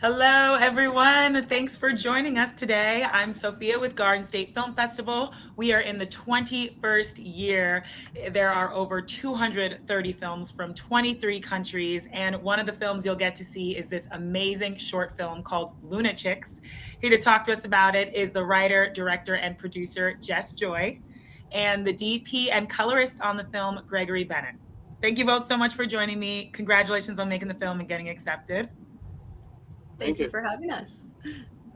Hello, everyone. Thanks for joining us today. I'm Sophia with Garden State Film Festival. We are in the 21st year. There are over 230 films from 23 countries, and one of the films you'll get to see is this amazing short film called Lunachicks. Here to talk to us about it is the writer, director, and producer Jess Joy, and the DP and colorist on the film, Gregory Bennett. Thank you both so much for joining me. Congratulations on making the film and getting accepted. Thank Thank you you. for having us.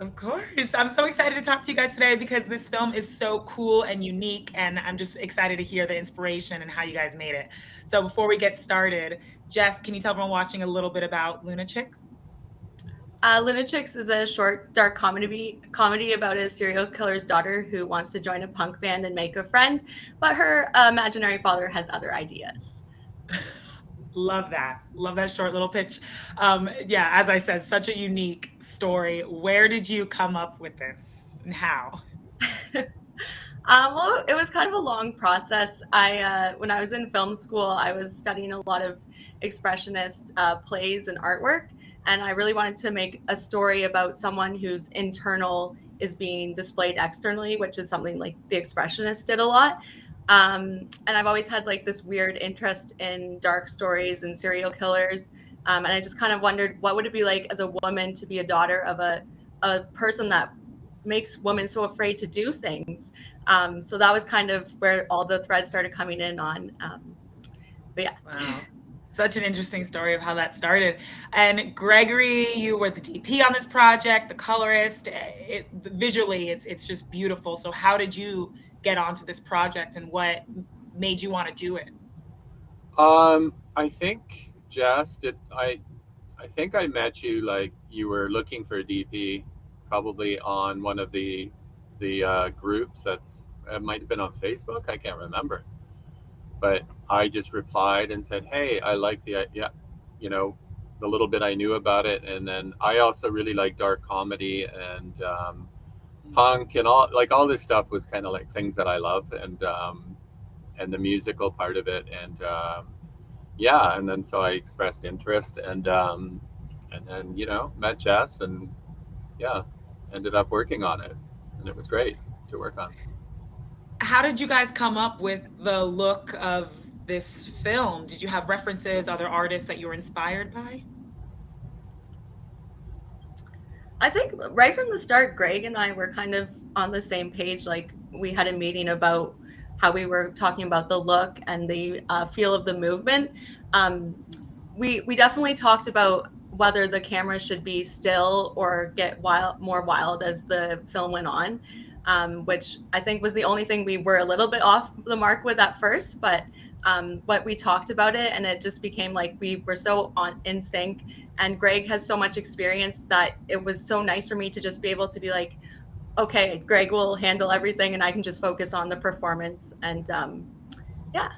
Of course. I'm so excited to talk to you guys today because this film is so cool and unique, and I'm just excited to hear the inspiration and how you guys made it. So, before we get started, Jess, can you tell everyone watching a little bit about Lunachicks? Lunachicks is a short, dark comedy about a serial killer's daughter who wants to join a punk band and make a friend, but her imaginary father has other ideas. Love that. Love that short little pitch. Yeah, as I said, such a unique story. Where did you come up with this and how? Well, it was kind of a long process. When I was in film school, I was studying a lot of expressionist plays and artwork, and I really wanted to make a story about someone whose internal is being displayed externally, which is something like the expressionists did a lot. And I've always had like this weird interest in dark stories and serial killers. And I just kind of wondered what would it be like as a woman to be a daughter of a person that makes women so afraid to do things. So that was kind of where all the threads started coming in on. But yeah. Wow. Such an interesting story of how that started. And Gregory, you were the DP on this project, the colorist. Visually, it's just beautiful. So how did you get onto this project and what made you want to do it? I think Jess did. I think I met you like you were looking for a DP, probably on one of the groups. It might have been on Facebook. I can't remember, but I just replied and said, "Hey, I like the yeah, you know, the little bit I knew about it, and then I also really like dark comedy and punk and all this stuff was kind of like things that I love and the musical part of it and yeah, and then so I expressed interest and then met Jess and yeah, ended up working on it, and it was great to work on. How did you guys come up with the look of this film? Did you have references, other artists that you were inspired by? I think right from the start, Greg and I were kind of on the same page. Like we had a meeting about how we were talking about the look and the feel of the movement. Um, we definitely talked about whether the camera should be still or get more wild as the film went on, which I think was the only thing we were a little bit off the mark with at first. But we talked about it, and it just became like we were so in sync. And Greg has so much experience that it was so nice for me to just be able to be like, okay, Greg will handle everything, and I can just focus on the performance. And yeah.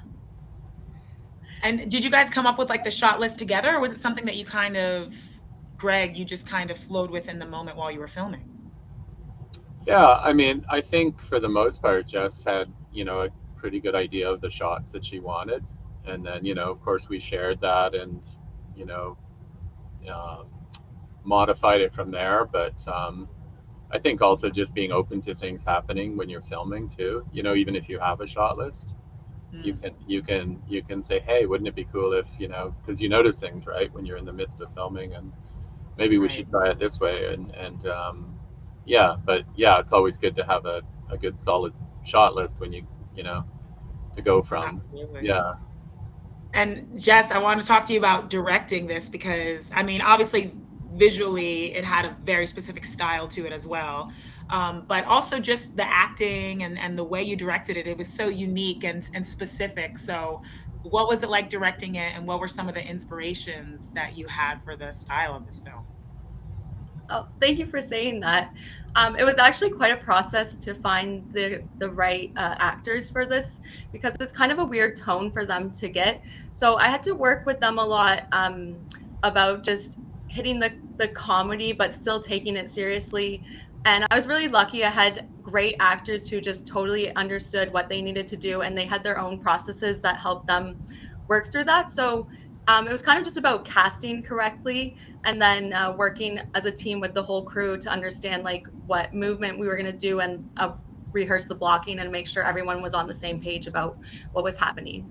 And did you guys come up with like the shot list together, or was it something that you kind of, Greg, you just kind of flowed with in the moment while you were filming? Yeah, I mean, I think for the most part, Jess had, a pretty good idea of the shots that she wanted. And then, of course, we shared that and, you know, um, modified it from there. But I think also just being open to things happening when you're filming too, even if you have a shot list, Mm, you can say, hey, wouldn't it be cool if, because you notice things, right, when you're in the midst of filming and maybe we right. should try it this way and yeah, but yeah, it's always good to have a good solid shot list when you know to go from. Absolutely. Yeah. And Jess, I want to talk to you about directing this because, I mean, obviously, visually, it had a very specific style to it as well. But also just the acting and the way you directed it, it was so unique and specific. So, what was it like directing it, and what were some of the inspirations that you had for the style of this film? Oh, thank you for saying that. It was actually quite a process to find the right actors for this because it's kind of a weird tone for them to get. So I had to work with them a lot about just hitting the comedy but still taking it seriously. And I was really lucky. I had great actors who just totally understood what they needed to do, and they had their own processes that helped them work through that. So It was kind of just about casting correctly, and then working as a team with the whole crew to understand like what movement we were going to do, and rehearse the blocking and make sure everyone was on the same page about what was happening.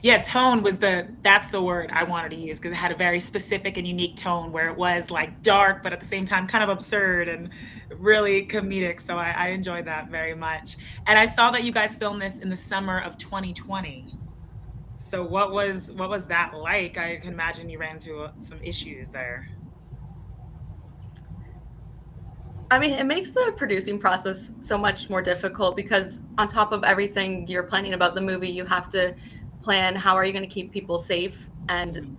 Yeah, tone was that's the word I wanted to use because it had a very specific and unique tone where it was like dark, but at the same time kind of absurd and really comedic. So I enjoyed that very much. And I saw that you guys filmed this in the summer of 2020. So what was that like? I can imagine you ran into some issues there. I mean, it makes the producing process so much more difficult because on top of everything you're planning about the movie, you have to plan how are you going to keep people safe and Mhm.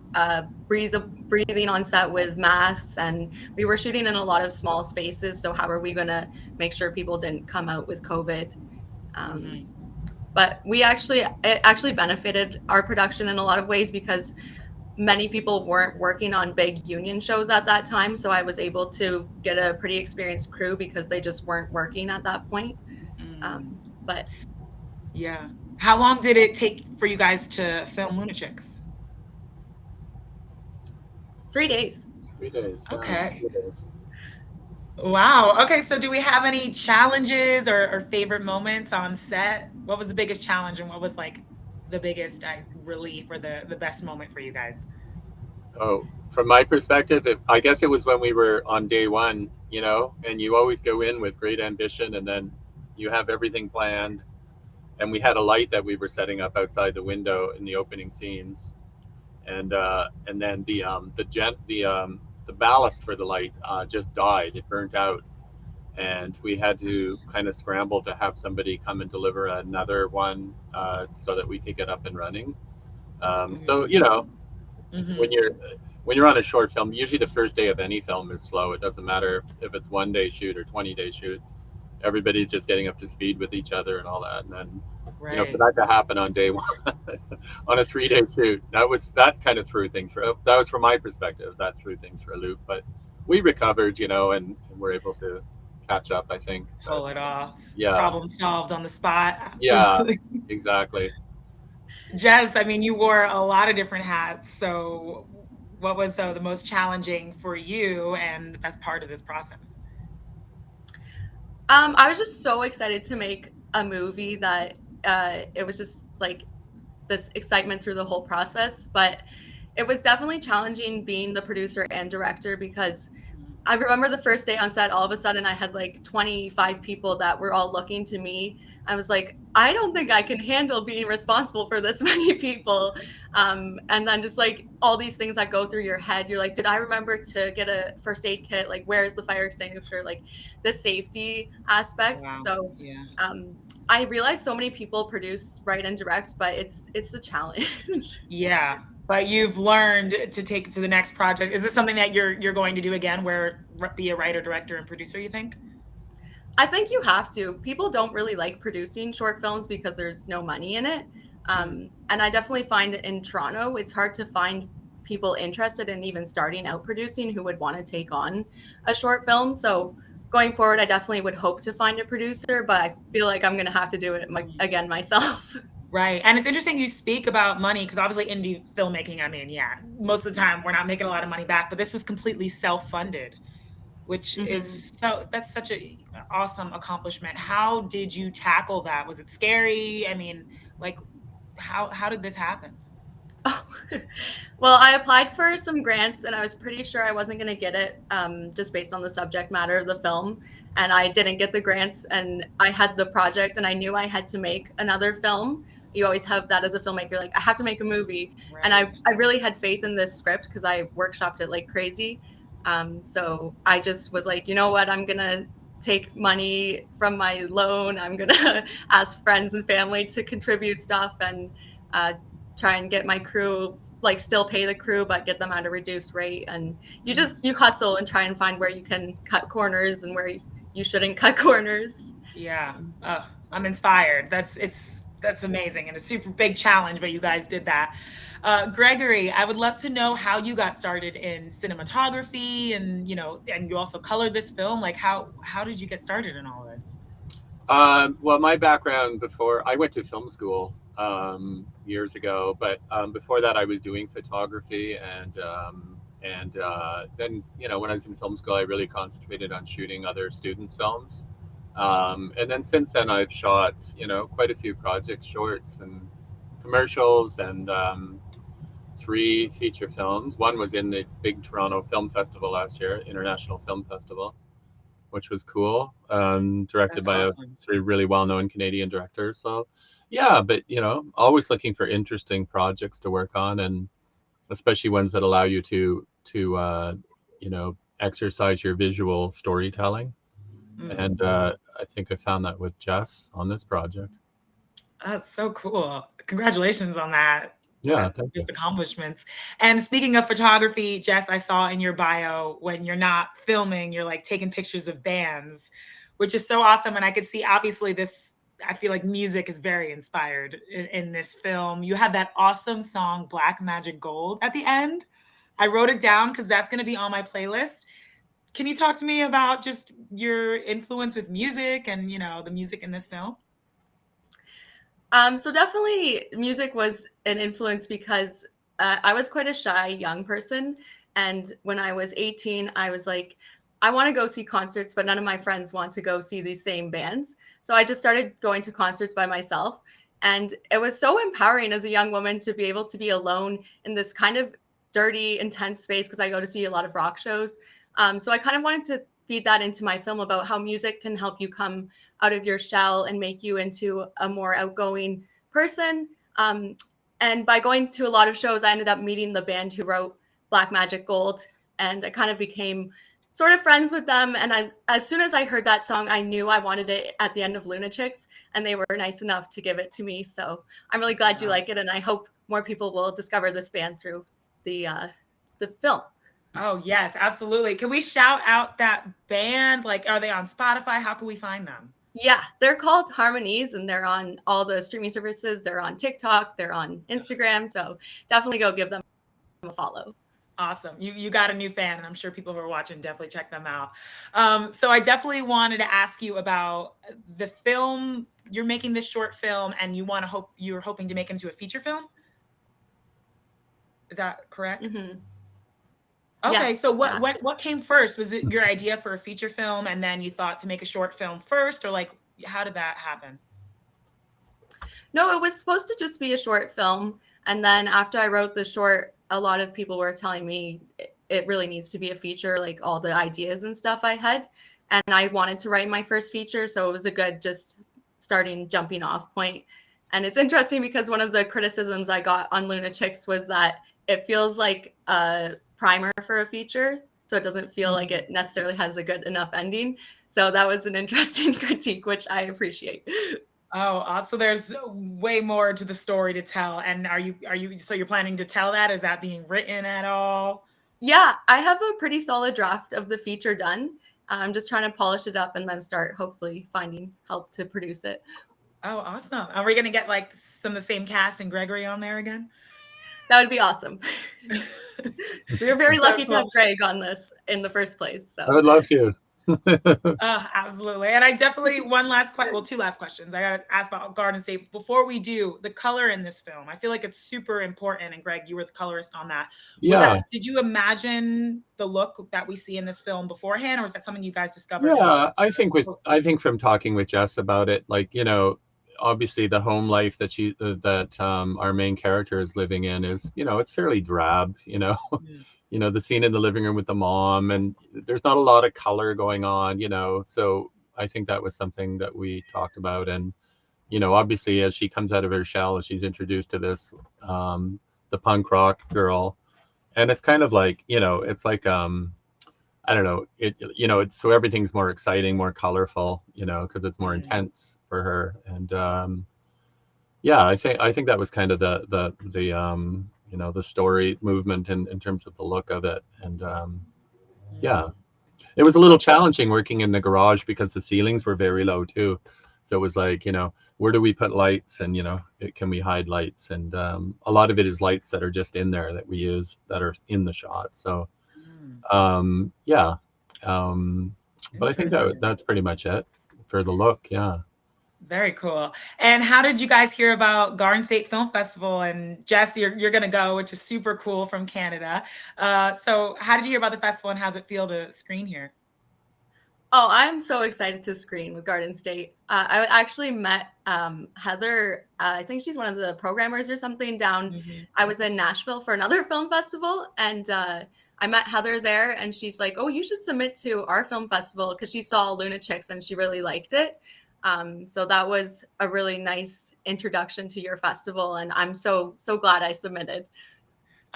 breathing on set with masks. And we were shooting in a lot of small spaces, so how are we going to make sure people didn't come out with COVID? Um, Mhm. but it actually benefited our production in a lot of ways because many people weren't working on big union shows at that time. So I was able to get a pretty experienced crew because they just weren't working at that point. Mm. But Yeah. How long did it take for you guys to film Lunachicks? 3 days. 3 days, yeah, Okay. 3 days. Wow. Okay. So, do we have any challenges or favorite moments on set? What was the biggest challenge, and what was like the biggest relief or the best moment for you guys? Oh, from my perspective, I guess it was when we were on day one, you know, and you always go in with great ambition, and then you have everything planned. And we had a light that we were setting up outside the window in the opening scenes, and then the ballast for the light just died. It burnt out, and we had to kind of scramble to have somebody come and deliver another one so that we could get up and running. So you know, when Mm-hmm. you're on a short film, usually the first day of any film is slow. It doesn't matter if it's 1 day shoot or 20 day shoot. Everybody's just getting up to speed with each other and all that. And then, you know, for Right. that to happen on day one, on a 3 day shoot, that kind of threw things for that was from my perspective. That threw things for a loop, but we recovered, you know, and we're able to catch up. I think, but Pull it off. yeah, Problem solved on the spot. yeah, Absolutely. exactly. Jess, I mean, you wore a lot of different hats. So, what was the most challenging for you and the best part of this process? I was just so excited to make a movie that it was just like this excitement through the whole process. But it was definitely challenging being the producer and director because I remember the first day on set, all of a sudden I had like 25 people that were all looking to me. I was like, I don't think I can handle being responsible for this many people. And then just like all these things that go through your head, you're like, did I remember to get a first aid kit? Like, where's the fire extinguisher? Like the safety aspects. Wow. So Yeah. um, I realized so many people produce, write, and direct, but it's a challenge. Yeah, but you've learned to take it to the next project. Is this something that you're going to do again, where be a writer, director, and producer, you think? I think you have to. People don't really like producing short films because there's no money in it. Mm. And I definitely find in Toronto, it's hard to find people interested in even starting out producing who would want to take on a short film. So going forward, I definitely would hope to find a producer, but I feel like I'm going to have to do it again myself. Right. And it's interesting you speak about money because obviously indie filmmaking, I mean, yeah, most of the time we're not making a lot of money back, but this was completely self-funded, which hmm is that's such a awesome accomplishment. How did you tackle that? Was it scary? I mean, like how did this happen? Oh, well, I applied for some grants and I was pretty sure I wasn't going to get it just based on the subject matter of the film. And I didn't get the grants and I had the project and I knew I had to make another film. You always have that as a filmmaker, like, I have to make a movie. And Right. I really had faith in this script because I workshopped it like crazy. So I just was like, you know what, I'm going to take money from my loan. I'm going to ask friends and family to contribute stuff and uh, try and get my crew, like still pay the crew but get them at a reduced rate. And you hustle and try and find where you can cut corners and where you shouldn't cut corners. Yeah. Oh, I'm inspired. That's amazing and a super big challenge, but you guys did that. Gregory, I would love to know how you got started in cinematography and and you also colored this film. Like how did you get started in all this? Well, my background before I went to film school, years ago. But before that, I was doing photography, and then when I was in film school, I really concentrated on shooting other students' films. And then since then, I've shot quite a few projects, shorts and commercials, and three feature films. One was in the big Toronto Film Festival last year, International Film Festival, which was cool. Directed That's by awesome. three really well-known Canadian directors. So, yeah, but always looking for interesting projects to work on, and especially ones that allow you to exercise your visual storytelling. And Mm. I think I found that with Jess on this project. That's so cool. Congratulations on that. Yeah, thank you. Those accomplishments. And speaking of photography, Jess, I saw in your bio when you're not filming, you're like taking pictures of bands, which is so awesome. And I could see obviously this, I feel like music is very inspired in this film. You have that awesome song, Black Magic Gold, at the end. I wrote it down because that's going to be on my playlist. Can you talk to me about just your influence with music and, the music in this film? So definitely music was an influence because I was quite a shy young person. And when I was 18, I was like, I want to go see concerts, but none of my friends want to go see these same bands. So I just started going to concerts by myself. And it was so empowering as a young woman to be able to be alone in this kind of dirty, intense space because I go to see a lot of rock shows. So I kind of wanted to feed that into my film about how music can help you come out of your shell and make you into a more outgoing person. And by going to a lot of shows, I ended up meeting the band who wrote Black Magic Gold, and I kind of became sort of friends with them. And as soon as I heard that song, I knew I wanted it at the end of Lunachicks, and they were nice enough to give it to me. So I'm really glad you like it, and I hope more people will discover this band through the film. Oh, yes, absolutely. Can we shout out that band? Like, are they on Spotify? How can we find them? Yeah, they're called Harmonies, and they're on all the streaming services. They're on TikTok, they're on Instagram. So definitely go give them a follow. Awesome. You got a new fan, and I'm sure people who are watching definitely check them out. So I definitely wanted to ask you about the film. You're making this short film, and you're hoping to make into a feature film. Is that correct? Mm-hmm. Okay, Yes. so what Yeah. what what came first? Was it your idea for a feature film, and then you thought to make a short film first, or like how did that happen? No, it was supposed to just be a short film. And then after I wrote the short, a lot of people were telling me it really needs to be a feature, like all the ideas and stuff I had. And I wanted to write my first feature. So it was a good just starting jumping off point. And it's interesting because one of the criticisms I got on Lunachicks was that it feels like a primer for a feature. So it doesn't feel like it necessarily has a good enough ending. So that was an interesting critique, which I appreciate. Oh, so there's way more to the story to tell. And so you're planning to tell that? Is that being written at all? Yeah, I have a pretty solid draft of the feature done. I'm just trying to polish it up and then start hopefully finding help to produce it. Oh, awesome. Are we gonna get like some of the same cast and Gregory on there again? That would be awesome. We were very So lucky to cool. have Greg on this in the first place. I So would love to. Absolutely. And I definitely two last questions. I gotta ask about Garden State. Before we do, the color in this film, I feel like it's super important. And Greg, you were the colorist on that. Yeah, Did you imagine the look that we see in this film beforehand, or was that something you guys discovered in yeah. I think from talking with Jess about it, like obviously the home life that our main character is living in is it's fairly drab. Mm, The scene in the living room with the mom, and there's not a lot of color going on. So I think that was something that we talked about, and obviously as she comes out of her shell, she's introduced to this the punk rock girl, and it's kind of like it's like I don't know, it's so everything's more exciting, more colorful, because it's more mm, intense for her. And yeah, I think that was kind of the the story movement in terms of the look of it. And yeah, mm. it was a little challenging working in the garage because the ceilings were very low too. So it was like, where do we put lights, and can we hide lights? And a lot of it is lights that are just in there that we use that are in the shot. So Mm, yeah, but I think interesting. that's pretty much it for the look. Yeah. Very cool. And how did you guys hear about Garden State Film Festival? And Jess, you're going to go, which is super cool from Canada. So how did you hear about the festival and how's it feel to screen here? Oh, I'm so excited to screen with Garden State. I actually met Heather. I think she's one of the programmers or something down. Mhm. I was in Nashville for another film festival, and I met Heather there, and she's like, "Oh, you should submit to our film festival," because she saw Lunachicks and she really liked it. So that was a really nice introduction to your festival, and I'm so glad I submitted.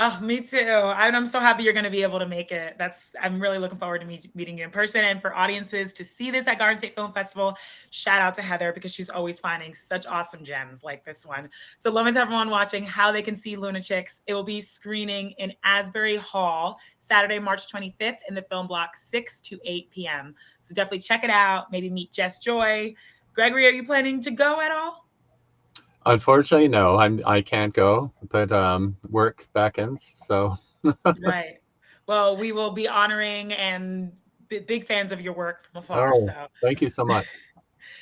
Oh, me too. And I'm so happy you're going to be able to make it. I'm really looking forward to meeting you in person. And for audiences to see this at Garden State Film Festival, shout out to Heather because she's always finding such awesome gems like this one. So, let me tell everyone watching how they can see Lunachicks. It will be screening in Asbury Hall Saturday, March 25th in the film block 6 to 8 p.m. So, definitely check it out. Maybe meet Jess Joy. Gregory, are you planning to go at all? Unfortunately, no, I can't go, but work beckons. So Right. Well, we will be honoring and big fans of your work from afar. oh, So thank you so much.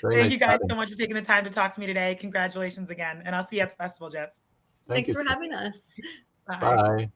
Very thank nice you guys chatting. so much for taking the time to talk to me today. Congratulations again. And I'll see you at the festival, Jess. Thank Thanks you. for having us. Bye. Bye.